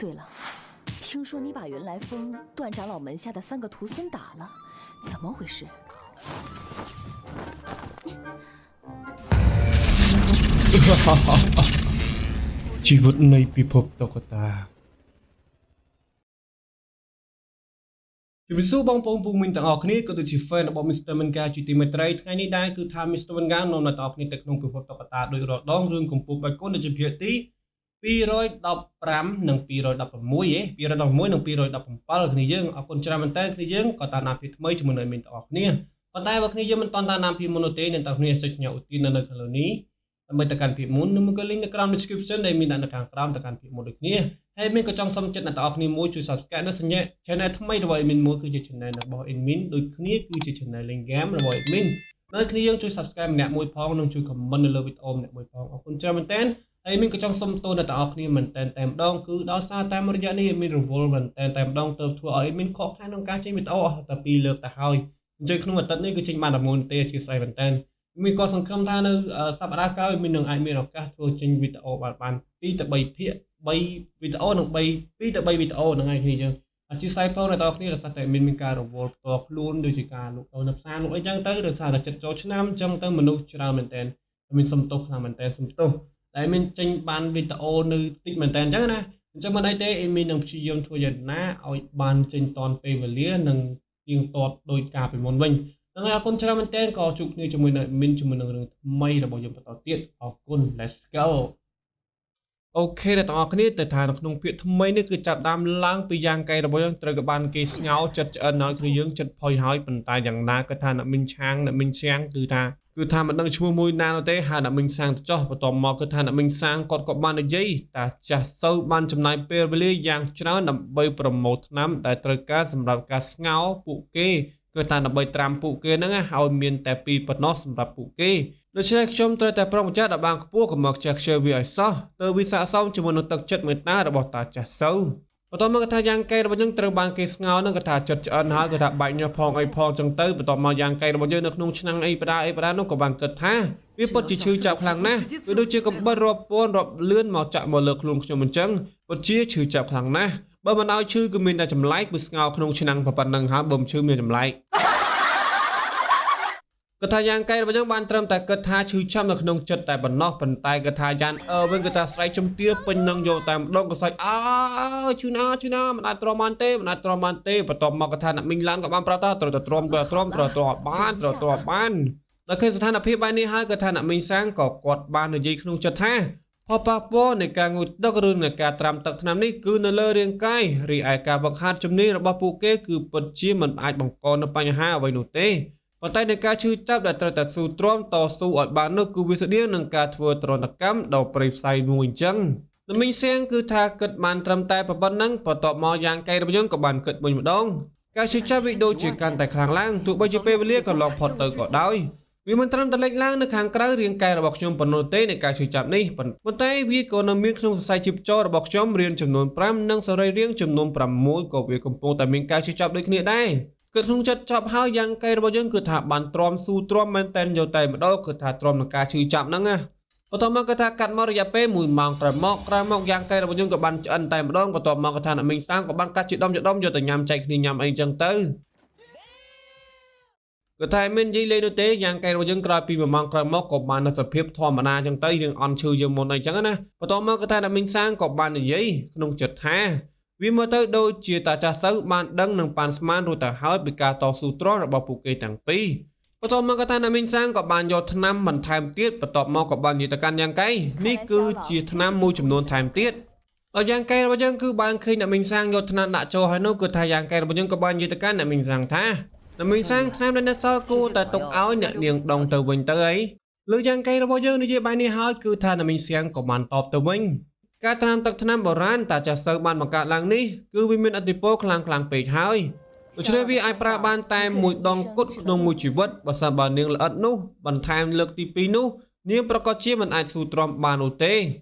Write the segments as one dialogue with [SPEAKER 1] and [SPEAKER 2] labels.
[SPEAKER 1] 对了，听说你把原来峰段长老门下的3个徒孙打了，怎么回事？
[SPEAKER 2] ជីវិតនៃពិភពតុក្កតាជំរាបសួរបងប្អូនពូមីនទាំងអស់គ្នាក៏ដូចជា fan របស់ Mr. Manga ជាទីមេត្រីថ្ងៃនេះដែរគឺថា Mr. Manga នាំអ្នកទាំងអស់គ្នាទៅក្នុងពិភពតុក្កតាដោយរាល់ដងរឿងកំពុងបែកគុណដែលជាភាគទី215និង216 216និង217គ្នាយើងអរគុណច្រើនមែនតើគ្នាយើងក៏តាមអាភិថ្មីជាមួយនឹងមីនទាំងអស់គ្នាប៉ុន្តែបើគ្នាយើងមិនតាន់តាមអាភិមុននោះទេអ្នកទាំងអស់គ្នាចុចសញ្ញាឧទាននៅខាងលើនេះដើម្បីទៅកាន់ភាពមុននិងមួយក៏ link នៅក្រោម description ដែលមានដាក់នៅខាងក្រោមទៅកាន់ភាពមុនដូចគ្នាហើយមានក៏ចង់សុំចិត្តអ្នកទាំងអស់គ្នាមួយជួយ subscribe និងសញ្ញា channel ថ្មីរបស់ admin មួយគឺជា channel របស់ admin ដូចគ្នាគឺជា channel Link Game របស់ admin នៅគ្នាយើងជួយ subscribe ម្នាក់មួយផងនិងជួយ comment នៅលើវីដេអូម្នាក់មួយផងអរគុណច្រើនមែនតើហើយមានក៏ចង់សុំទោសអ្នកទាំងអស់គ្នាមែនតើតែម្ដងគឺដោយសារតែរយៈនេះ admin រវល់មែនតើតែម្ដងទៅធ្វើឲ្យ admin ខកខានក្នុងការចេញវីដេអូអស់តែ2លើកទៅហើយអញ្ចឹងក្នុងអាទិត្យនេះគឺចេញបានតែមួយទេអធិស្ឋានមែនតើមានក៏សង្ឃឹមថានៅសប្តាហ៍ក្រោយមាននឹងអាចមានឱកាសធ្វើចេញវីដេអូបាន2ទៅ3ភាគ3វីដេអូនិង2ទៅ3វីដេអូហ្នឹងហើយគ្នាយើងអធិស្ឋានផងអ្នកទាំងគ្នាដោយសារតែមានការរវល់ផ្ទាល់ខ្លួនដូចជាការលក់ដូរនៅផ្សារលក់អីចឹងទៅដោយសារតែចិត្តចូលឆ្នាំអញ្ចឹងទៅមនុស្សច្រើនមែនតើមានសំទោសខ្លាំងមែនតើសំទោសតែមានចេញបានវីដេអូនៅតិចមែនតើអញ្ចឹងណាអញ្ចឹងមិនអីទេអេមីនឹងព្យាយាមធ្វើយ៉ាងណាឲ្យបានចេញតាន់ពេលវេលានិងទៀងទាត់ដោយការពីមុនវិញហ្នឹងហើយអរគុណច្រើនមែនតើក៏ជួបគ្នាជាមួយនឹងមីនជាមួយនឹងរឿងថ្មីរបស់យើងបន្តទៀតអរគុណ let's go អូខេអ្នកទាំងអស់គ្នាទៅថានៅក្នុងពាក្យថ្មីនេះគឺចាប់ដើមឡើងពីយ៉ាងកែរបស់យើងត្រូវក៏បានគេស្ងោចិត្តឆ្អិនឲ្យគ្នាយើងចិត្តផុយហើយប៉ុន្តែយ៉ាងណាក៏ថាអ្នកមីនឆាងអ្នកមីនឆាងគឺថាមិនដឹងឈ្មោះមួយណានោះទេហើយអ្នកមីងសាងទៅចោះបន្ទាប់មកគឺថាអ្នកមីងសាងគាត់ក៏បាននិយាយតែចាស់សូវបានចំណាយពេលវេលាយ៉ាងច្រើនដើម្បីប្រម៉ូទថ្នាំដែលត្រូវការសម្រាប់ការស្ងោពួកគេគឺថាដើម្បីត្រាំពួកគេហ្នឹងឲ្យមានតែ2ប៉ុណ្ណោះសម្រាប់ពួកគេដូច្នេះខ្ញុំត្រូវតែប្រុងប្រយ័ត្នឲ្យបានខ្ពស់កុំមកចេះខ្ជិលវាឲ្យសោះទៅវាស័ក្តិសមជាមួយនឹងទឹកចិត្តមេត្តារបស់តាចាស់សូវបន្ទាប់មកគាត់ថាយ៉ាងកែរបស់យើងត្រូវបានគេស្ងោនឹងគាត់ថាចិត្តឆ្អិនហើយគាត់ថាបាច់ញើសផងអីផងចឹងទៅបន្ទាប់មកយ៉ាងកែរបស់យើងនៅក្នុងឆ្នាំងអីបដានោះក៏បានគិតថាវាពិតជាឈឺចាប់ខ្លាំងណាស់វាដូចជាកំបិតរាប់ពាន់រាប់លឿនមកចាក់មកលើខ្លួនខ្ញុំអញ្ចឹងពិតជាឈឺចាប់ខ្លាំងណាស់បើមិនឲ្យឈឺគឺមានតែចម្លែកវាស្ងោក្នុងឆ្នាំងប៉ុណ្ណឹងហើយបើមិនឈឺមានចម្លែកគាត់ថាយ៉ាងកែរបស់យើងបានត្រឹមតែគិតថាឈឺចាប់នៅក្នុងចិត្តតែប៉ុណ្ណោះប៉ុន្តែគាត់ថាយ៉ាងវិញគាត់ថាស្រែកជំទាវពេញនឹងយកតែម្ដងក៏សាច់ឈឺណាមិនអាចទ្រាំបានទេបន្ទាប់មកគាត់ថាអ្នកមីងឡានក៏បានប្រាប់ថាត្រូវតែទ្រាំបានដល់ឃើញស្ថានភាពបែបនេះហើយគាត់ថាអ្នកមីងសាំងក៏គាត់បាននិយាយក្នុងចិត្តថាផលប៉ះពាល់នៃការងូតទឹកឬនៃការត្រាំទឹកថ្នាំនេះគឺនៅលើរាងកាយរីឯការវឹកហាត់ជំនាញរបស់ពួកគេគឺពិតជាមិនអាចបង្កនូវបញ្ហាអ្វីនោះទេប៉ុន្តែในការឈឺចាប់ដែលត្រូវតែស៊ូទ្រាំតស៊ូឲ្យបាននោះគឺវាស្តៀងនឹងការធ្វើទរណកម្មដល់ព្រៃផ្សៃមួយអញ្ចឹងអ្នកមីងសៀងគឺថាគិតបានត្រឹមតែប៉ុណ្្នឹងបន្ទាប់មកយ៉ាងកែរបស់យើងក៏បានគិតវិញម្ដងការឈឺចាប់វាដូចជាកាន់តែខ្លាំងឡើងទោះបីជាពេលវេលាក៏ឡងផុតទៅក៏ដោយវាមិនត្រឹមតែលេចឡើងនៅខាងក្រៅរាងកាយរបស់ខ្ញុំប៉ុណ្ណោះទេនៃការឈឺចាប់នេះប៉ុន្តែវាក៏នៅមានក្នុងសរសៃជីពចររបស់ខ្ញុំរៀនចំនួន5និងសរីរាង្គចំនួន6ក៏វាកំពុងតែមានការឈឺចាប់ដូចគ្នាដែរគឺក្នុងចិត្តចាប់ហើយយ៉ាងកែរបស់យើងគឺថាបានទ្រាំស៊ូទ្រាំមែនតែនយកតែម្ដងគឺថាទ្រាំនឹងការឈឺចាប់ហ្នឹងណាបន្ទាប់មកគឺថាកាត់មករយៈពេល1ម៉ោងក្រោយមកយ៉ាងកែរបស់យើងក៏បានឆ្អិនតែម្ដងបន្ទាប់មកគឺថាអ្នកមីងសាំងក៏បានកាត់ជាដុំយកទៅញ៉ាំចែកគ្នាញ៉ាំអីចឹងទៅគឺថាមាននិយាយលេងនោះទេយ៉ាងកែរបស់យើងក្រោយពី1ម៉ោងក្រោយមកក៏បាននៅសភាពធម្មតាចឹងទៅរឿងអន់ឈឺយើងមុនអីចឹងណាបន្ទាប់មកគឺថាអ្នកមីងសាំងក៏បាននិយាយក្នុងចិត្តថាវាមើលទៅដូចជាតាចាស់សូវបានដឹងនឹងប៉ាន់ស្មានរួចទៅហើយពីការតស៊ូទ្រាំរបស់ពួកគេទាំងពីរបន្ទាប់មកក៏ថាអ្នកមីងសាំងក៏បានយកថ្នាំបន្ថែមទៀតបន្ទាប់មកក៏បាននិយាយទៅកាន់យ៉ាងកែនេះគឺជាថ្នាំមួយចំនួនថែមទៀតដល់យ៉ាងកែរបស់យើងគឺបានឃើញអ្នកមីងសាំងយកថ្នាំដាក់ចូលហើយនោះគឺថាយ៉ាងកែរបស់យើងក៏បាននិយាយទៅកាន់អ្នកមីងសាំងថាអ្នកមីងសាំងថ្នាំដែលនៅសល់គួរតែទុកឲ្យអ្នកនាងដងទៅវិញទៅអីលើយ៉ាងកែរបស់យើងនិយាយបែបនេះហើយគឺថាអ្នកមីងសាំងក៏បានតបទៅវិញការត្រាំទឹកថ្នាំបុរាណតាចាស់សូវបានបង្កើតឡើងនេះគឺវាមានឥទ្ធិពលខ្លាំងពេកហើយដូច្នេះវាអាចប្រើបានតែមួយដងគត់ក្នុងមួយជីវិតបើសិនបើនាងល្អិតនោះបន្ថែមលើកទី2នោះនាងប្រកាសជាមិនអាចស៊ូទ្រាំបាននោះទេ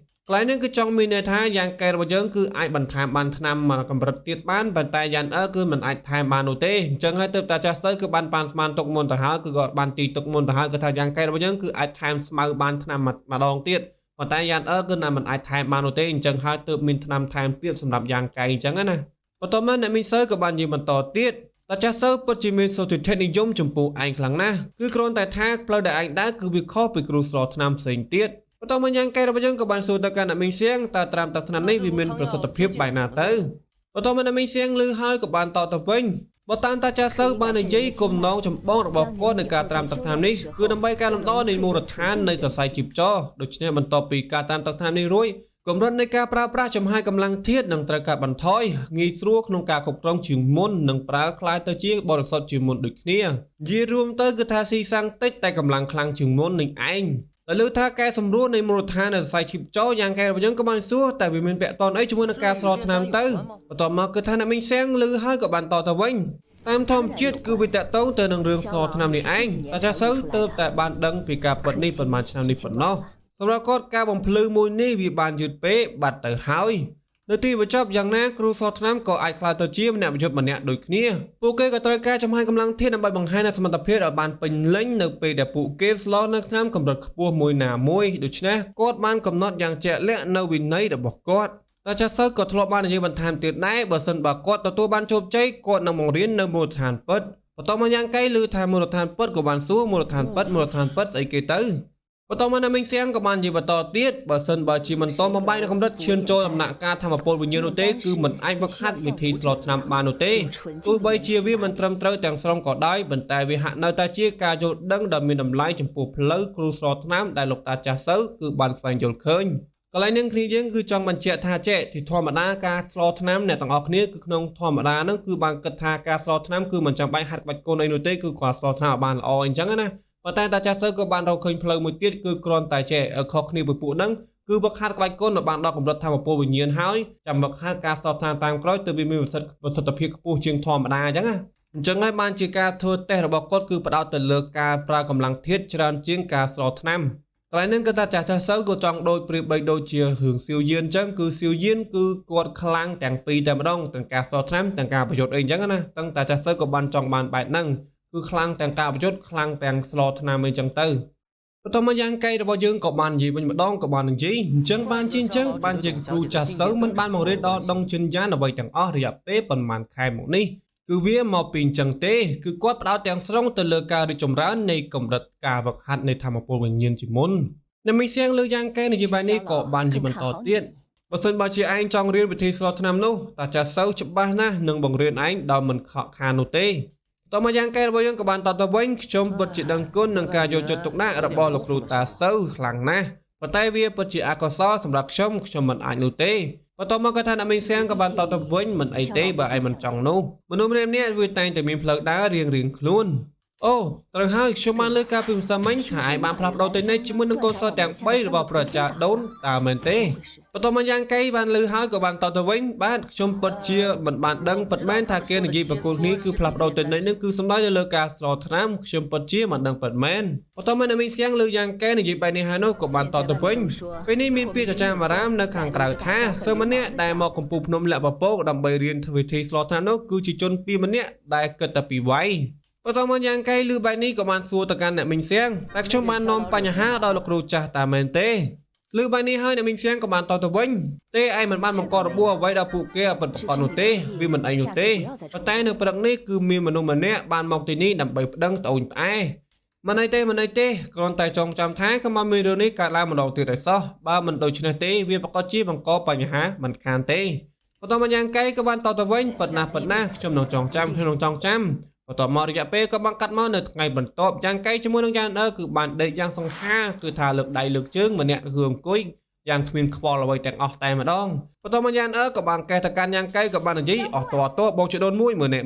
[SPEAKER 2] កន្លែងនេះគឺចង់មានន័យថាយ៉ាងកែរបស់យើងគឺអាចបន្ថែមបានថ្នាំមកកម្រិតទៀតបានប៉ុន្តែយ៉ាងគឺមិនអាចថែមបាននោះទេអញ្ចឹងហើយទើបតាចាស់សូវគឺបានប៉ាន់ស្មានទុកមុនទៅហើយគឺគាត់បានទីទុកមុនទៅហើយគឺថាយ៉ាងកែរបស់យើងគឺអាចថែមស្មៅបានថ្នាំម្ដងទៀត ប៉ុន្តែយ៉ានអឺគឺមិនអាចថែមបាននោះទេអញ្ចឹងហើយទើបមានថ្នាំថែមទៀតសម្រាប់យ៉ាងកែអញ្ចឹងណាបន្តមកអ្នកមីងសើក៏បាននិយាយបន្តទៀតតាចាស់សើពិតជាមានសុទិដ្ឋិនិយមចំពោះឯងខ្លាំងណាស់គឺគ្រាន់តែថាផ្លូវដែលឯងដើរគឺវាខុសពីគ្រូស្រថ្នាំផ្សេងទៀតបន្តមកយ៉ាងកែរបស់យើងក៏បានសួរទៅកាន់អ្នកមីងសៀងតើត្រាំទឹកថ្នាំនេះវាមានប្រសិទ្ធភាពបែបណាទៅបន្តមកអ្នកមីងសៀងឮហើយក៏បានតបទៅវិញបើតាមតាចាស់សើបាននិយាយគំនងចម្បងរបស់គាត់ในការត្រាំទឹកថ្នាំនេះគឺដើម្បីការលំដនៃមូលដ្ឋាននៃសរសៃជីពចរដូច្នេះបន្ទាប់ពីការត្រាំទឹកថ្នាំនេះរួចកម្រិតនៃការប្រើប្រាស់ចំហាយកម្លាំងធាតុនឹងត្រូវកាត់បន្ថយងាយស្រួលក្នុងការគ្រប់គ្រងជាងមុននិងប្រើខ្លាយទៅជាបរិសុទ្ធជាងមុនដូចគ្នានិយាយរួមទៅគឺថាស៊ីសាំងតិចតែកម្លាំងខ្លាំងជាងមុននឹងឯងដែលលើថាកែសម្រួលនៃមូលដ្ឋាននៃសរសៃជីពចរយ៉ាងកែរបស់យើងក៏បានសួរតែវាមានពាក់ព័ន្ធអីជាមួយនឹងការស្រោថ្នាំទៅបន្ទាប់មកគឺថាអ្នកមីងសៀងឮហើយក៏បានតទៅវិញតាមធម្មជាតិគឺវាតកតងទៅនឹងរឿងស្រោថ្នាំនេះឯងតាចាស់សើទើបតែបានដឹងពីការពិតនេះប៉ុន្មានឆ្នាំនេះប៉ុណ្ណោះសម្រាប់គាត់ការបំភ្លឺមួយនេះវាបានយឺតពេកបាត់ទៅហើយនៅទីបញ្ចប់យ៉ាងណាគ្រូស្រោថ្នាំក៏អាចក្លាយទៅជាម្នាក់ប្រយុទ្ធម្នាក់ដូចគ្នាពួកគេក៏ត្រូវការចំហាយកម្លាំងធាតុដើម្បីបង្ហាញនូវសមត្ថភាពឲ្យបានពេញលេញនៅពេលដែលពួកគេស្លោនៅថ្នាំកម្រិតខ្ពស់មួយណាមួយដូច្នេះគាត់បានកំណត់យ៉ាងជាក់លាក់នៅវិន័យរបស់គាត់តាចាស់សើក៏ធ្លាប់បាននិយាយបន្ថែមទៀតដែរបើសិនបើគាត់ទទួលបានជោគជ័យគាត់នឹងបង្រៀននៅមូលដ្ឋានពិតបន្តមកយ៉ាងកែឮថាមូលដ្ឋានពិតក៏បានសួរមូលដ្ឋានពិតស្អីគេទៅបន្តមកអ្នកមីងសៀងក៏បាននិយាយបន្តទៀតបើសិនបើជាមិនតបំបែកនៅកម្រិតឈានចូលដំណាក់កាលធម្មពលវិញ្ញាណនោះទេគឺមិនអាចវឹកហាត់វិធីស្លថ្នាំបាននោះទេទោះបីជាវាមិនត្រឹមត្រូវទាំងស្រុងក៏ដោយប៉ុន្តែវាហាក់នៅតែជាការយល់ដឹងដ៏មានតម្លៃចំពោះផ្លូវគ្រូស្លថ្នាំដែលលោកតាចាស់សើគឺបានស្វែងយល់ឃើញកន្លែងនឹងគ្នាយើងគឺចង់បញ្ជាក់ថាចេះទីធម្មតាការស្លថ្នាំអ្នកទាំងអស់គ្នាគឺក្នុងធម្មតាហ្នឹងគឺបានគិតថាការស្លថ្នាំគឺមិនចាំបាច់ហាត់ក្បាច់គុណអីនោះទេគឺគ្រាន់ស្លថ្នាំឲ្យបានល្អអញ្ចឹងណាប៉ុន្តែតាចាស់សើក៏បានរកឃើញផ្លូវមួយទៀតគឺគ្រាន់តែចេះខុសគ្នាពីពួកហ្នឹងគឺវឹកហាត់ក្បាច់គុណឲ្យបានដល់កម្រិតធម្មពលវិញ្ញាណហើយចាំវឹកហាត់ការស្លថ្នាំតាមក្រោយទើបវាមានប្រសិទ្ធភាពខ្ពស់ជាងធម្មតាអញ្ចឹងណាអញ្ចឹងហើយបានជាការធ្វើតេស្តរបស់គាត់គឺផ្ដោតទៅលើការប្រើកម្លាំងធាតុច្រើនជាងការស្លថ្នាំកន្លែងនេះគឺតាចាស់សើក៏ចង់ដូចប្រៀបបីដូចជារឿងសៀវយានអញ្ចឹងគឺសៀវយានគឺគាត់ខ្លាំងទាំងពីរតែម្ដងទាំងការស្លថ្នាំទាំងការប្រយុទ្ធអីអញ្ចឹងណាទាំងតាចាស់សើក៏បានចង់បានបែបហ្នឹងគឺខ្លាំងទាំងការប្រយុទ្ធខ្លាំងទាំងស្លថ្នាំអីអញ្ចឹងទៅបន្តមកយ៉ាងកែរបស់យើងក៏បាននិយាយវិញម្ដងក៏បាននិយាយអញ្ចឹងបានជាគ្រូចាស់សើមិនបានបង្រៀនដល់ដងចិនយ៉ានអ្វីទាំងអស់រយៈពេលប៉ុន្មានខែមកនេះគឺវាមកពីអញ្ចឹងទេគឺគាត់ផ្ដោតទាំងស្រុងទៅលើការរីកចម្រើននៃកម្រិតការវឹកហាត់នៃធម្មពលវិញ្ញាណជាមុនអ្នកមីងសៀងលើយ៉ាងកែនិយាយបែបនេះក៏បាននិយាយបន្តទៀតបើសិនបើជាឯងចង់រៀនវិធីស្លថ្នាំនោះតាចាស់សើច្បាស់ណាស់នឹងបង្រៀនឯងដោយមិនខកខាននោះទេតមកយ៉ាងកែរបស់យើងក៏បានតទៅវិញខ្ញុំពិតជាដឹងគុណនឹងការយកចិត្តទុកដាក់របស់លោកគ្រូតាសើខ្លាំងណាស់ប៉ុន្តែវាពិតជាអកុសលសម្រាប់ខ្ញុំមិនអាចនោះទេបន្តមកគាត់ថាអ្នកមីងសៀងក៏បានតទៅវិញមិនអីទេបើឯងមិនចង់នោះមនុស្សម្នាក់វាតែងតែមានផ្លូវដើររៀងខ្លួនអូត្រូវហើយខ្ញុំបានលើកការពីម្សិលមិញថាឯងបានផ្លាស់ប្ដូរទៅនេះជាមួយនឹងកូនសិស្សទាំង3របស់ព្រះអាចារ្យដូនតើមែនទេបន្តមកយ៉ាងកែបានលើហើយក៏បានតទៅវិញបាទខ្ញុំពិតជាមិនបានដឹងពិតមែនថាគេនិយាយប្រគល់គ្នាគឺផ្លាស់ប្ដូរទៅនេះនឹងគឺសំដៅទៅលើការស្លថ្នាំខ្ញុំពិតជាមិនដឹងពិតមែនបន្តមកអ្នកមីងសៀងលើយ៉ាងកែនិយាយបែបនេះហើយនោះក៏បានតទៅវិញពេលនេះមានពាក្យចចាមអារាមនៅខាងក្រៅថាសិស្សម្នាក់ដែលមកកំពូលភ្នំលាក់បពកដើម្បីរៀនវិធីស្លថ្នាំនោះគឺជាជនពីរម្នាក់ដែលគិតតែពីវ័យបន្តមកយ៉ាងកែលឺបែបនេះក៏បានសួរទៅកាន់អ្នកមីងសៀងតែខ្ញុំបាននាំបញ្ហាដល់លោកគ្រូចាស់តាមែនទេលឺបែបនេះហើយអ្នកមីងសៀងក៏បានតទៅវិញទេឯងមិនបានបង្ករបួសអ្វីដល់ពួកគេពិតប្រាកដនោះទេវាមិនឯងនោះទេប៉ុន្តែនៅព្រឹកនេះគឺមានមនុស្សម្នាក់បានមកទីនេះដើម្បីប្តឹងត្អូញត្អែមិនអីទេគ្រាន់តែចងចាំថាកុំឲ្យមានរឿងនេះកើតឡើងម្ដងទៀតឲ្យសោះបើមិនដូច្នេះទេវាប្រកាសជាបង្កបញ្ហាមិនខានទេបន្តមកយ៉ាងកែក៏បានតទៅវិញប៉ុណ្ណាខ្ញុំនឹងចងចាំបន្ទាប់មករយៈពេលក៏បានកាត់មកនៅថ្ងៃបន្ទាប់យ៉ាងកែជាមួយនឹងយ៉ាងអឺគឺបានដេកយ៉ាងសង្ហាគឺថាលើកដៃលើកជើងម្នាក់គឺអង្គុយយ៉ាងគ្មានខ្វល់អ្វីទាំងអស់តែម្ដងបន្ទាប់មកយ៉ាងអឺក៏បានកេះទៅកាន់យ៉ាងកែក៏បាននិយាយអស់តបងជាដូនមួយមើលណែ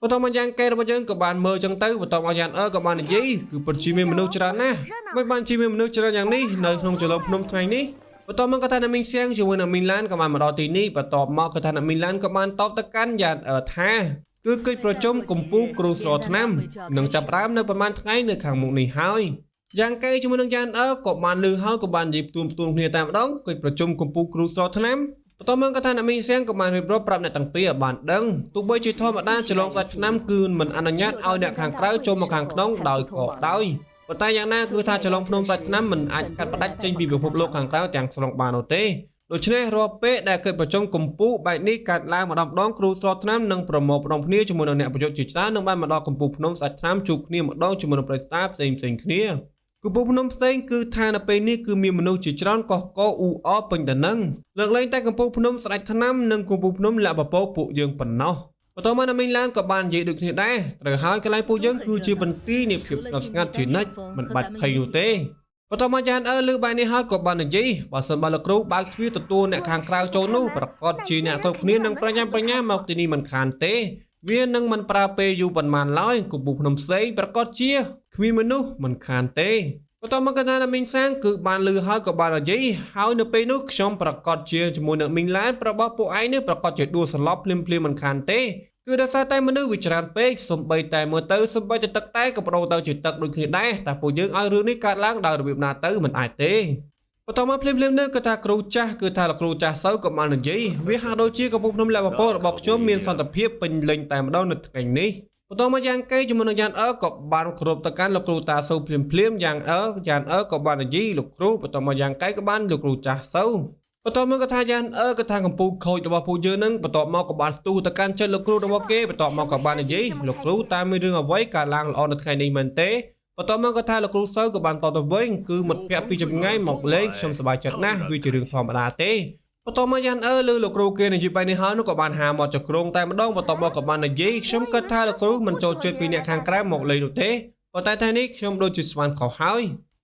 [SPEAKER 2] បន្ទាប់មកយ៉ាងកែរបស់យើងក៏បានមើលចឹងទៅបន្ទាប់មកយ៉ាងអឺក៏បាននិយាយគឺពិតជាមានមនុស្សច្រើនណាស់មិនបានជាមានមនុស្សច្រើនយ៉ាងនេះនៅក្នុងចលងភ្នំថ្ងៃនេះបន្ទាប់មកក៏ថាអ្នកមីងសៀងជាមួយនឹងមីងឡានក៏បានមកដល់ទីនេះបន្ទាប់មកក៏ថាអ្នកមីងឡានក៏បានតបទៅកាន់យ៉ាងអឺថាគឺកិច្ចប្រជុំកម្ពុជាគ្រូស្រោថ្នាំនឹងចាប់ផ្ដើមនៅប្រហែលថ្ងៃនៅខាងមុខនេះហើយយ៉ាងកែជាមួយនឹងយ៉ាងអឺក៏បានលឺហើយក៏បាននិយាយផ្ទួងគ្នាតែម្ដងកិច្ចប្រជុំកម្ពុជាគ្រូស្រោថ្នាំបន្ទាប់មកក៏ថាអ្នកមីងសៀងក៏បានរៀបរាប់ប្រាប់អ្នកទាំងពីរឲ្យបានដឹងទោះបីជាធម្មតាចលងសាច់ថ្នាំគឺមិនអនុញ្ញាតឲ្យអ្នកខាងក្រៅចូលមកខាងក្នុងដោយក៏ដោយ ប៉ុន្តែយ៉ាងណាគឺថាចលងភ្នំសាច់ថ្នាំមិនអាចកាត់ផ្ដាច់ចេញពីពិភពលោកខាងក្រៅទាំងស្រុងបាននោះទេដូច្នេះរាល់ពេលដែលកើតប្រជុំកម្ពុជាបែបនេះកើតឡើងម្ដងគ្រូស្រោតថ្នាំនិងប្រមូលផ្ដុំគ្នាជាមួយនឹងអ្នកប្រយុទ្ធជាច្រើននឹងបានមកដល់កម្ពុជាភ្នំសាច់ថ្នាំជួបគ្នាម្ដងជាមួយនឹងប្រិយស្ដាផ្សេងគ្នាកម្ពុជាភ្នំផ្សេងគឺថានៅពេលនេះគឺមានមនុស្សជាច្រើនកោះកោអ៊ូអរពេញទៅនឹងលើកលែងតែកម្ពុជាភ្នំស្ដេចថ្នាំនិងកម្ពុជាភ្នំលាក់បពោពួកយើងប៉ុណ្ណោះបន្តមកនៅមីងឡានក៏បាននិយាយដូចគ្នាដែរត្រូវហើយកន្លែងពួកយើងគឺជាបន្ទីនៃភាពស្ងប់ស្ងាត់ជានិច្ចមិនបាច់ភ័យនោះទេបន្តមកយ៉ាងលើបែបនេះហើយក៏បាននិយាយបើសិនបើលោកគ្រូបើកទ្វារទទួលអ្នកខាងក្រៅចូលនោះប្រកាសជាអ្នកគ្រប់គ្នានឹងប្រញាប់ប្រញាល់មកទីនេះមិនខានទេវានឹងមិនប្រើពេលយូរប៉ុន្មានឡើយកម្ពុជាភ្នំផ្សេងប្រកាសជាគ្មានមនុស្សមិនខានទេបន្តមកកណ្ដាលមីងសាងគឺបានលឺហើយក៏បាននិយាយហើយនៅពេលនោះខ្ញុំប្រកាសជាជាមួយនឹងមីងឡានរបស់ពួកឯងនេះប្រកាសជាដួលសន្លប់ភ្លាមមិនខានទេគឺដោយសារតែមនុស្សវាច្រើនពេកសំបីតែមើលទៅសំបីតែទឹកតែក៏បដូរទៅជាទឹកដូចគ្នាដែរតែពួកយើងឲ្យរឿងនេះកើតឡើងដោយរបៀបណាទៅមិនអាចទេបន្តមកភ្លាមនេះគឺថាគ្រូចាស់គឺថាលោកគ្រូចាស់សៅក៏បាននិយាយវាហាក់ដូចជាកម្ពុជាភ្នំលាក់បពោរបស់ខ្ញុំមានសន្តិភាពពេញលេញតែម្ដងនៅថ្ងៃនេះបន្តមកយ៉ាងកេជាមួយនឹងយ៉ាងក៏បានគ្រប់ទៅកាន់លោកគ្រូតាសៅភ្លាមយ៉ាងក៏បាននិយាយលោកគ្រូបន្តមកយ៉ាងកេក៏បានលោកគ្រូចាស់សៅបន្តមកក៏ថាយ៉ាងក៏ថាកម្ពុជាខូចរបស់ពួកយើងនឹងបន្តមកក៏បានស្ទុះទៅកាន់ចិត្តលោកគ្រូរបស់គេបន្តមកក៏បាននិយាយលោកគ្រូតាមមានរឿងអ្វីកើតឡើងល្អនៅថ្ងៃនេះមែនទេបន្តមកក៏ថាលោកគ្រូសៅក៏បានតទៅវិញគឺមិត្តភ័ក្តិពីចម្ងាយមកលេងខ្ញុំសប្បាយចិត្តណាស់វាជារឿងធម្មតាទេបន្តមកយ៉ាងលើលោកគ្រូគេនិយាយបែបនេះហើយនោះក៏បានហាមកចក្រងតែម្ដងបន្តមកក៏បាននិយាយខ្ញុំគិតថាលោកគ្រូមិនចូលចិត្តពីអ្នកខាងក្រៅមកលេងនោះទេប៉ុន្តែថ្ងៃនេះខ្ញុំដូចជាស្មានខុសហើ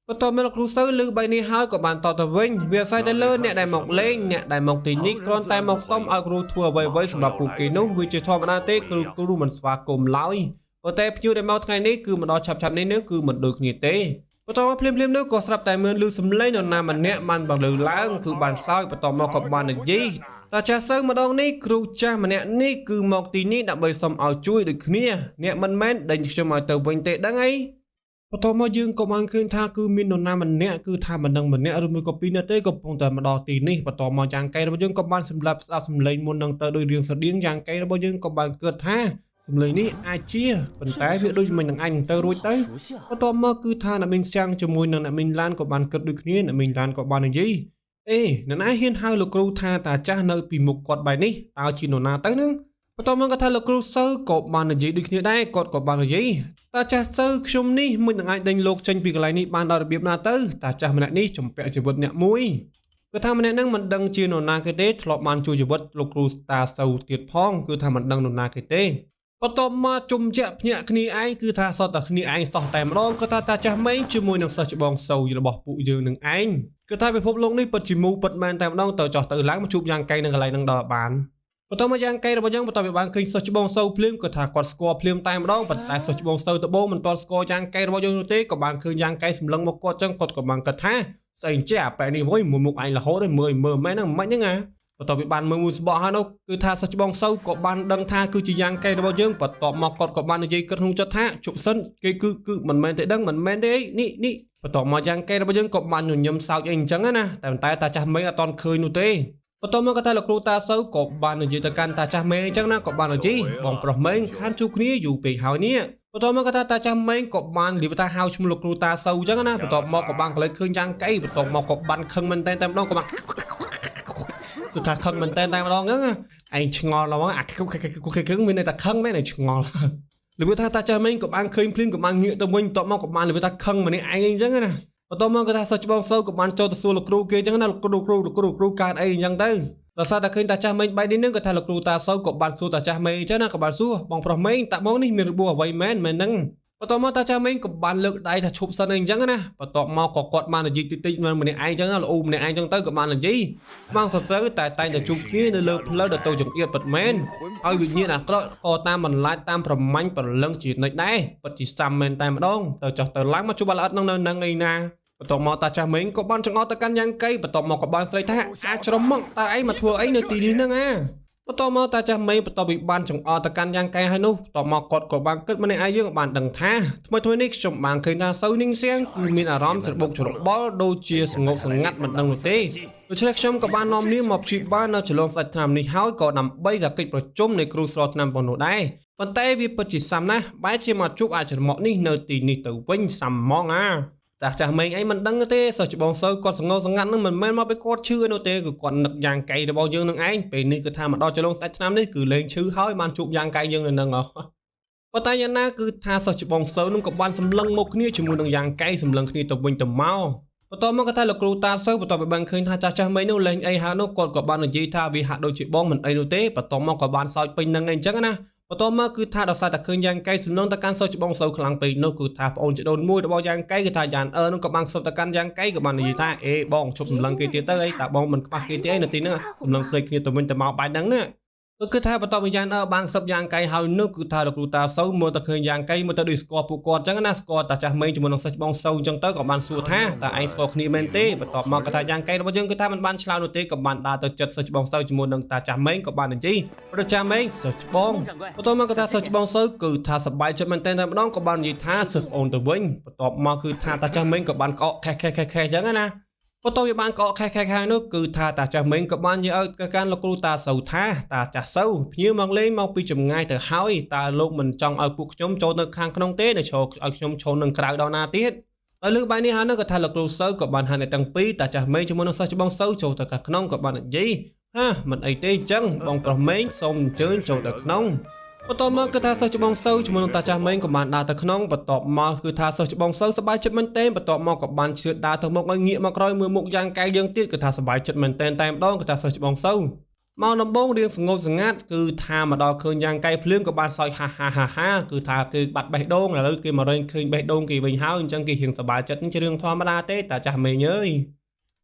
[SPEAKER 2] យបន្តមកលោកគ្រូសៅលើបែបនេះហើយក៏បានតទៅវិញវាអាស្រ័យទៅលើអ្នកដែលមកលេងអ្នកដែលមកទីនេះគ្រាន់តែមកសុំឲ្យគ្រូធ្វើអ្វីៗសម្រាប់ពួកគេនោះវាជាធម្មតាទេគ្រូមិនស្វាគមន៍ឡើយប៉ុន្តែភ្ញៀវដែលមកថ្ងៃនេះគឺមកដល់ឆាប់នេះគឺមិនដូចគ្នាទេបន្តមកភ្លាមនោះក៏ស្រាប់តែមានឮសំឡេងនរណាម្នាក់បានបន្លឺឡើងគឺបានសើចបន្តមកក៏បាននិយាយតាចាស់សៅម្ដងនេះគ្រូចាស់ម្នាក់នេះគឺមកទីនេះដើម្បីសុំឲ្យជួយដូចគ្នាអ្នកមិនមែនដេញខ្ញុំឲ្យទៅវិញទេដឹងអីបន្តមកយើងក៏បានឃើញថាគឺមាននរណាម្នាក់គឺថាមិនដឹងម្នាក់ឬមួយក៏ពីរនាក់ទេកំពុងតែមកដល់ទីនេះបន្តមកយ៉ាងកែរបស់យើងក៏បានសម្រាប់ស្ដាប់សំឡេងមុននឹងទៅដោយរៀងស្តៀងយ៉ាងកែរបស់យើងក៏បានគិតថាសំឡេងនេះអាចជាប៉ុន្តែវាដូចមិននឹងអញទៅរួចទៅបន្តមកគឺថាអ្នកមីងសាំងជាមួយនឹងអ្នកមីងឡានក៏បានគិតដូចគ្នាអ្នកមីងឡានក៏បាននិយាយអ្នកណាហ៊ានហៅលោកគ្រូថាតាចាស់នៅពីមុខគាត់បែបនេះតើជានរណាទៅនឹងបន្តមកក៏ថាលោកគ្រូសៅក៏បាននិយាយដូចគ្នាដែរគាត់ក៏បាននិយាយតាចាស់សៅខ្ញុំនេះមិននឹងអាចដេញលោកចេញពីកន្លែងនេះបានដោយរបៀបណាទៅតាចាស់ម្នាក់នេះចំពាក់ជីវិតអ្នកមួយគឺថាម្នាក់ហ្នឹងមិនដឹងជានរណាគេទេធ្លាប់បានជួយជីវិតលោកគ្រូតាសៅទៀតផងគឺថាមិនដឹងនរណាគេទេបន្តមកជុំជាក់ភ្ញាក់គ្នាឯងគឺថាសតតែគ្នាឯងសោះតែម្ដងក៏ថាតាចាស់ម៉េងជាមួយនឹងសិស្សច្បងសៅរបស់ពួកយើងនឹងឯងគឺថាពិភពលោកនេះពិតជាមូពិតមែនតែម្ដងទៅចោះទៅឡើងមកជួបយ៉ាងកែនឹងកន្លែងនឹងដល់បានបន្តមកយ៉ាងកែរបស់យើងបន្តវាបានឃើញសិស្សច្បងសៅភ្លាមក៏ថាគាត់ស្គាល់ភ្លាមតែម្ដងប៉ុន្តែសិស្សច្បងសៅដបងមិនទាន់ស្គាល់យ៉ាងកែរបស់យើងនោះទេក៏បានឃើញយ៉ាងកែសម្លឹងមកគាត់ចឹងគាត់ក៏បានគិតថាស្អីចេះអាប៉ែនេះមួយមុខឯងរហូតមើលមែនហ្នឹងមិនហ្នឹងណាបន្ទាប់ពីបានមើលមួយស្បកហើយនោះគឺថាសិស្សច្បងសៅក៏បានដឹងថាគឺជាយ៉ាងកែរបស់យើងបន្ទាប់មកគាត់ក៏បាននិយាយគិតក្នុងចិត្តថាជប់សិនគេគឺមិនមែនទេដឹងមិនមែនទេនេះបន្ទាប់មកយ៉ាងកែរបស់យើងក៏បានញញឹមសើចអីអញ្ចឹងណាតែតាចាស់មេអត់តន់ឃើញនោះទេបន្ទាប់មកក៏ថាលោកគ្រូតាសៅក៏បាននិយាយទៅកាន់តាចាស់មេអញ្ចឹងណាក៏បាននិយាយបងប្រុសមេខានជួបគ្នាយូរពេកហើយនេះបន្ទាប់មកក៏ថាតាចាស់មេក៏បានលីបថាហៅឈ្មោះលោកគ្រូតាសៅអញ្ចឹងណាបន្ទាប់មកក៏បានកលេចឃើញយ៉ាងកែបន្ទាប់មកក៏បានខឹងមែនតែម្ដងក៏បានគឺថាខឹងមែនតែម្ដងហ្នឹងឯងឆ្ងល់ឡងអាគឹងមានតែខឹងមែនឯងឆ្ងល់លីបថាតាចាស់មេក៏បានឃើញភ្លាមក៏បានងាកទៅវិញបន្ទាប់មកក៏បានលីបថាខឹងម្នាក់ឯងអញ្ចឹងណាបន្ទាប់មកក៏ថាសិស្សច្បងសៅក៏បានចូលទៅសួរលោកគ្រូគេអញ្ចឹងណាលោកគ្រូកើតអីអញ្ចឹងទៅដល់សារតែឃើញតាចាស់មេបែបនេះនឹងក៏ថាលោកគ្រូតាសៅក៏បានសួរតាចាស់មេអញ្ចឹងណាក៏បានសួរបងប្រុសមេតាបងនេះមានរបួសអ្វីមែនហ្នឹងបន្ទាប់មកតាចាស់មេក៏បានលើកដៃថាឈប់សិនអីអញ្ចឹងណាបន្ទាប់មកក៏គាត់បាននិយាយតិចៗម្នាក់ឯងអញ្ចឹងលោកអ៊ូម្នាក់ឯងអញ្ចឹងទៅក៏បាននិយាយបងសត្រូវតែតែងតែជួបគ្នានៅលើផ្លូវដល់ទៅចង្អៀតពិតមែនហើយវិញ្ញាណអាក្រក់ក៏តាមបន្លាចតាមប្រមាញ់ប្រលឹងជានិច្ចដែរពិតជាសាំមែនតែម្ដងទៅចោះទៅឡើងមកជួបល្អិតនឹងអីណាបន្ទាប់មកតាចាស់មេងក៏បានចង្អុលទៅកាន់យ៉ាងកៃបន្ទាប់មកក៏បានស្រែកថាអាចច្រមុំតើឯងមកធ្វើអីនៅទីនេះហ្នឹងបន្ទាប់មកតាចាស់មេងបន្ទាប់ពីបានចង្អុលទៅកាន់យ៉ាងកៃហើយនោះបន្ទាប់មកគាត់ក៏បានគិតម្នាក់ឯងយើងបានដឹងថាថ្មីនេះខ្ញុំបានឃើញថាសៅនីងសៀងគឺមានអារម្មណ៍ច្របូកច្របល់ដូចជាស្ងប់ស្ងាត់មិនដឹងនោះទេ ដូច្នេះខ្ញុំក៏បាននាំនាងមកព្យាបាលនៅចលងសាច់ថ្នាំនេះហើយក៏ដើម្បីតែកិច្ចប្រជុំនៃគ្រូស្រោថ្នាំប៉ុណ្ណោះដែរប៉ុន្តែវាពិតជាសាំណាស់បែរជាមកជួបអាចច្រមុកនេះនៅទីនេះទៅវិញសាំហ្មងតាចាស់មេងអីមិនដឹងទេសិស្សច្បងសូវគាត់សងសង្កាត់នឹងមិនមែនមកពីគាត់ឈឺនោះទេគឺគាត់នឹកយ៉ាងកៃរបស់យើងនឹងឯងពេលនេះគឺថាមកដល់ចលងសាច់ថ្នាំនេះគឺលេងឈឺហើយបានជួបយ៉ាងកៃយើងនៅនឹងប៉ុន្តែយ៉ាងណាគឺថាសិស្សច្បងសូវនឹងក៏បានសម្លឹងមកគ្នាជាមួយនឹងយ៉ាងកៃសម្លឹងគ្នាទៅវិញទៅមកបន្ទាប់មកក៏ថាលោកគ្រូតាសូវបន្ទាប់ពីបានឃើញថាចាស់មេងនោះលេងអីហើយនោះគាត់ក៏បាននិយាយថាវាហាក់ដូចជាបងមិនអីនោះទេបន្ទាប់មកក៏បានសើចពេញនឹងអីអញ្ចឹងណាបន្ទាប់មកគឺថាដោយសារតែឃើញយ៉ាងកៃសំណងទៅកាន់សិស្សច្បងសូវខ្លាំងពេកនោះគឺថាប្អូនជីដូនមួយរបស់យ៉ាងកៃគឺថាយ៉ាងនោះក៏បានសុំទៅកាន់យ៉ាងកៃក៏បាននិយាយថាអេបងជប់សម្លឹងគេទៀតទៅអីតាបងមិនខ្វះគេទេអីនៅទីហ្នឹងសម្លឹងភ្លេចគ្នាទៅវិញទៅមកបែបហ្នឹងណាគឺថាបន្ទាប់ពីយ៉ាងបានសឹបយ៉ាងកៃហើយនោះគឺថាលោកគ្រូតាសូវមើលទៅឃើញយ៉ាងកៃមើលទៅដូចស្គាល់ពួកគាត់អញ្ចឹងណាស្គាល់តាចាស់មេងជាមួយនឹងសិស្សច្បងសូវអញ្ចឹងទៅក៏បានសួរថាតើឯងស្គាល់គ្នាមែនទេបន្ទាប់មកក៏ថាយ៉ាងកៃរបស់យើងគឺថាមិនបានឆ្លើយនោះទេក៏បានដើរទៅចិត្តសិស្សច្បងសូវជាមួយនឹងតាចាស់មេងក៏បាននិយាយប្រចាំមេងសិស្សច្បងបន្ទាប់មកក៏ថាសិស្សច្បងសូវគឺថាសប្បាយចិត្តមែនតែម្ដងក៏បាននិយាយថាសិស្សអូនទៅវិញបន្ទាប់មកគឺថាតាចាស់មេងក៏បានក្អកខេះអញ្ចឹងណាបន្ទាប់ពីបានក្អកខេះនោះគឺថាតាចាស់មេងក៏បាននិយាយឲ្យទៅកាន់លោកគ្រូតាសូវថាតាចាស់សូវភ្ញៀវមកលេងមកពីចម្ងាយទៅហើយតើលោកមិនចង់ឲ្យពួកខ្ញុំចូលនៅខាងក្នុងទេនៅចូលឲ្យខ្ញុំចូលនឹងក្រៅដល់ណាទៀតហើយលើបាយនេះហើយនោះក៏ថាលោកគ្រូសូវក៏បានហានទាំងពីរតាចាស់មេងជាមួយនឹងសិស្សច្បងសូវចូលទៅខាងក្នុងក៏បាននិយាយមិនអីទេអញ្ចឹងបងប្រុសមេងសូមអញ្ជើញចូលទៅក្នុងបន្ទាប់មកគឺថាសិស្សច្បងសូវជាមួយនឹងតាចាស់មេងក៏បានដើរទៅក្នុងបន្ទាប់មកគឺថាសិស្សច្បងសូវសប្បាយចិត្តមែនទែនបន្ទាប់មកក៏បានជឿដើរទៅមុខឲ្យងាកមកក្រោយមើលមុខយ៉ាងកែយើងទៀតគឺថាសប្បាយចិត្តមែនទែនតែម្ដងគឺថាសិស្សច្បងសូវមកដំបងរៀងសងប់ស្ងាត់គឺថាមកដល់ឃើញយ៉ាងកែភ្លៀងក៏បានសើចហាគឺថាគឺបាត់បេះដូងឥឡូវគេមករែងឃើញបេះដូងគេវិញហើយអញ្ចឹងគេរៀងសប្បាយចិត្តនេះជារឿងធម្មតាទេតាចាស់មេងអើយ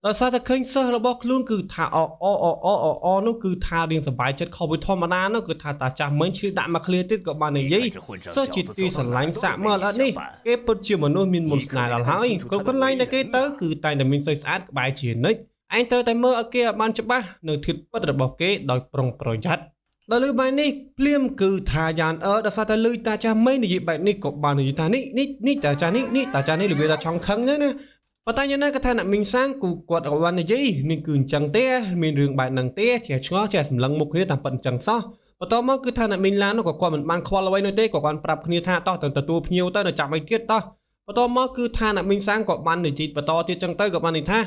[SPEAKER 2] ដោយសារតែឃើញសិស្សរបស់ខ្លួនគឺថានោះគឺថារៀងសប្បាយចិត្តខុសពីធម្មតានោះគឺថាតាចាស់មិញឆ្លៀតដាក់មកឃ្លាទៀតក៏បាននិយាយសិស្សជាទីស្រឡាញ់សាក់មើលអត់នេះគេពិតជាមនុស្សមានមុនស្នេហ៍ដល់ហើយគ្រប់កន្លែងដែលគេទៅគឺតែងតែមានសេចក្ដីស្អាតក្បែរជានិច្ចឯងត្រូវតែមើលឲ្យគេឲ្យបានច្បាស់នៅធាតុពិតរបស់គេដោយប្រុងប្រយ័ត្នដល់លើបែបនេះភ្លាមគឺថាយ៉ាងដោយសារតែលឺតាចាស់មិញនិយាយបែបនេះក៏បាននិយាយថានេះតាចាស់នេះរបៀបថាឆងខឹងណាប៉ុន្តែយ៉ាងណាក៏ថាអ្នកមីងសាំងគូគាត់ក៏បាននិយាយនេះគឺអញ្ចឹងទេមានរឿងបែបហ្នឹងទេជាឆ្ងល់ជាសម្លឹងមុខគ្នាតាមពិតអញ្ចឹងសោះបន្ទាប់មកគឺថាអ្នកមីងឡាននោះក៏គាត់មិនបានខ្វល់អ្វីនោះទេក៏គាត់ប្រាប់គ្នាថាតោះទៅទទួលភ្ញៀវទៅនៅចាំអីទៀតតោះបន្ទាប់មកគឺថាអ្នកមីងសាំងក៏បាននិយាយបន្តទៀតអញ្ចឹងទៅក៏បាននិយាយថា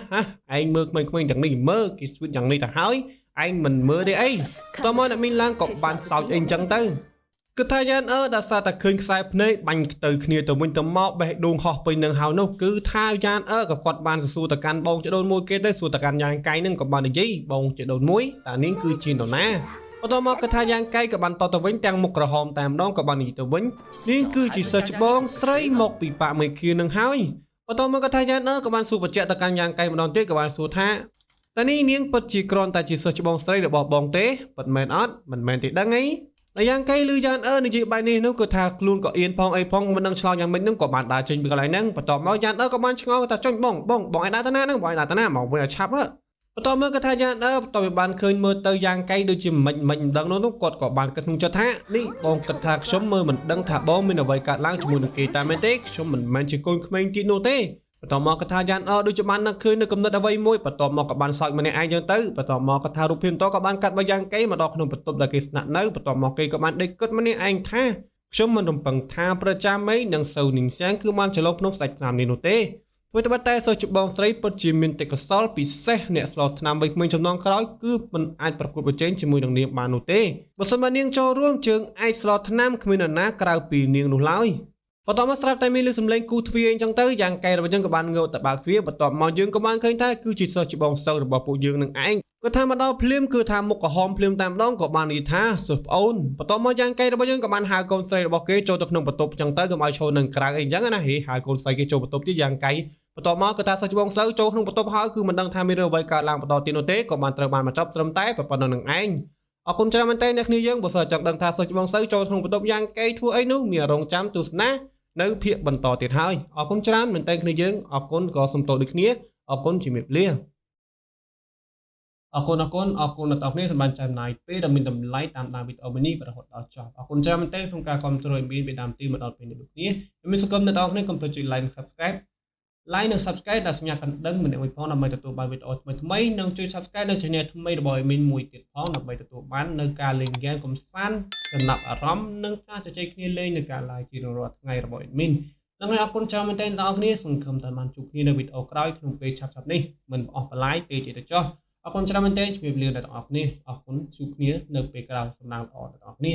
[SPEAKER 2] ឯងមើលក្មេងៗទាំងនេះមើលគេស្វីតយ៉ាងនេះទៅហើយឯងមិនមើលទេអីបន្ទាប់មកអ្នកមីងឡានក៏បានសោចអីអញ្ចឹងទៅគឺថាយ៉ាងដោយសារតែឃើញខ្សែភ្នែកបាញ់ទៅគ្នាទៅវិញទៅមកបេះដូងហោះពេញនឹងហៅនោះគឺថាយ៉ាងក៏គាត់បានសួរទៅកាន់បងចដូនមួយគេទៅសួរទៅកាន់យ៉ាងកៃនឹងក៏បាននិយាយបងចដូនមួយតានាងគឺជានរណាបន្ទាប់មកគឺថាយ៉ាងកៃក៏បានតទៅវិញទាំងមុខក្រហមតែម្ដងក៏បាននិយាយទៅវិញនាងគឺជាសិស្សច្បងស្រីមកពីប៉ាមេឃានឹងហើយបន្ទាប់មកក៏ថាយ៉ាងក៏បានសួរបញ្ជាក់ទៅកាន់យ៉ាងកៃម្ដងទៀតក៏បានសួរថាតើនេះនាងពិតជាគ្រាន់តែជាសិស្សច្បងស្រីរបស់បងទេពិតមែនអត់មិនមែនទេដឹងអីយ៉ាងកៃលឺយ៉ាងនិយាយបែបនេះនោះគឺថាខ្លួនក៏អៀនផងអីផងមិនដឹងឆ្លងយ៉ាងម៉េចនឹងក៏បានដើរចេញពីកន្លែងហ្នឹងបន្ទាប់មកយ៉ាងក៏បានឆ្ងល់ថាចុញបងឯដើរទៅណាហ្នឹងបងឯដើរទៅណាមកវិញឲ្យឆាប់បន្ទាប់មកក៏ថាយ៉ាងបន្ទាប់ពីបានឃើញមើលទៅយ៉ាងកៃដូចជាមិនដឹងនោះគាត់ក៏បានគិតក្នុងចិត្តថានេះបងគិតថាខ្ញុំមើលមិនដឹងថាបងមានអ្វីកើតឡើងជាមួយនឹងគេតែមែនទេខ្ញុំមិនមែនជាកូនក្មេងទៀតនោះទេបន្ទាប់មកក៏ថាយ៉ាងដូចជាបានឃើញនៅកំណត់អ្វីមួយបន្ទាប់មកក៏បានសើចម្នាក់ឯងចឹងទៅបន្ទាប់មកក៏ថារូបភាពតក៏បានកាត់មកយ៉ាងកៃមកដល់ក្នុងបន្ទប់ដែលគេស្នាក់នៅបន្ទាប់មកគេក៏បានដេកគិតម្នាក់ឯងថាខ្ញុំមិនរំពឹងថាប្រចាំមេនឹងសូវនឹងសាំងគឺបានចលងក្នុងសាច់ថ្នាំនេះនោះទេព្រោះតែសិស្សច្បងស្រីពិតជាមានទេពកោសល្យពិសេសអ្នកស្លោថ្នាំវ័យក្មេងចំណងក្រោយគឺមិនអាចប្រកួតប្រជែងជាមួយនឹងនាងបាននោះទេបើសិនបើនាងចូលរួមជើងអាចស្លោថ្នាំគ្មាននរណាក្រៅពីនាងនោះឡើយបន្ទាប់មកស្រាប់តែមានលឺសំឡេងគូទ្វារអញ្ចឹងទៅយ៉ាងកែរបស់យើងក៏បានងើបទៅបើកទ្វារបន្ទាប់មកយើងក៏បានឃើញថាគឺជាសិស្សច្បងសូវរបស់ពួកយើងនឹងឯងគាត់ថាមកដល់ភ្លាមគឺថាមុខក្រហមភ្លាមតែម្ដងក៏បាននិយាយថាសិស្សប្អូនបន្ទាប់មកយ៉ាងកែរបស់យើងក៏បានហៅកូនស្រីរបស់គេចូលទៅក្នុងបន្ទប់អញ្ចឹងទៅកុំឲ្យឈរនៅក្រៅអីអញ្ចឹងណាហៅកូនស្រីគេចូលបន្ទប់ទៀតយ៉ាងកែបន្ទាប់មកក៏ថាសិស្សច្បងសូវចូលក្នុងបន្ទប់ហើយគឺមិនដឹងថាមានរឿងអ្វីកើតឡើងបន្តទៀតនោះទេក៏បានត្រូវបានមកចប់ត្រឹមតែប៉ុណ្ណឹងនឹងឯងអរគុណច្រើនមែនទែនអ្នកគ្នាយើងបើសិនចង់ដឹងថាសិស្សច្បងសូវចូលក្នុងបន្ទប់យ៉ាងកែធ្វើអីនោះមានរងចាំទស្សនានៅភាគបន្តទៀតហើយអរគុណច្រើនមែនតើគ្នាយើងអរគុណក៏សូមទោសដូចគ្នាអរគុណជំរាបលាអរគុណដល់អ្នកគ្នាសម្រាប់ចំណាយពេលដ៏មានតម្លៃតាមដានវីដេអូនេះរហូតដល់ចប់អរគុណច្រើនមែនទែនក្នុងការគាំទ្រឲ្យមានពីដើមទីមកដល់ពេលនេះដូចគ្នាខ្ញុំមានសង្ឃឹមអ្នកទាំងអស់គ្នាកុំភ្លេចចុច like និង subscribe like និង subscribe ដែលសញ្ញាកណ្ដឹងម្នាក់មួយផងដើម្បីទទួលបានវីដេអូថ្មីៗនិងជួយ subscribe នៅ channel ថ្មីរបស់ admin មួយទៀតផងដើម្បីទទួលបាននៅការលេង game កំសាន្តចំណាប់អារម្មណ៍និងការជជែកគ្នាលេងនៅការ live ជារៀងរាល់ថ្ងៃរបស់ admin ហ្នឹងហើយអរគុណច្រើនមែនទែនដល់អ្នកគ្នាសង្ឃឹមថាបានជួបគ្នានៅវីដេអូក្រោយក្នុងពេលឆាប់ៗនេះមិនអស់បន្លាយពេលទៀតទេចុះអរគុណច្រើនមែនទែនជំរាបលាដល់អ្នកទាំងអស់គ្នាអរគុណជួបគ្នានៅពេលក្រោយសំណាងល្អដល់អ្នកគ្នា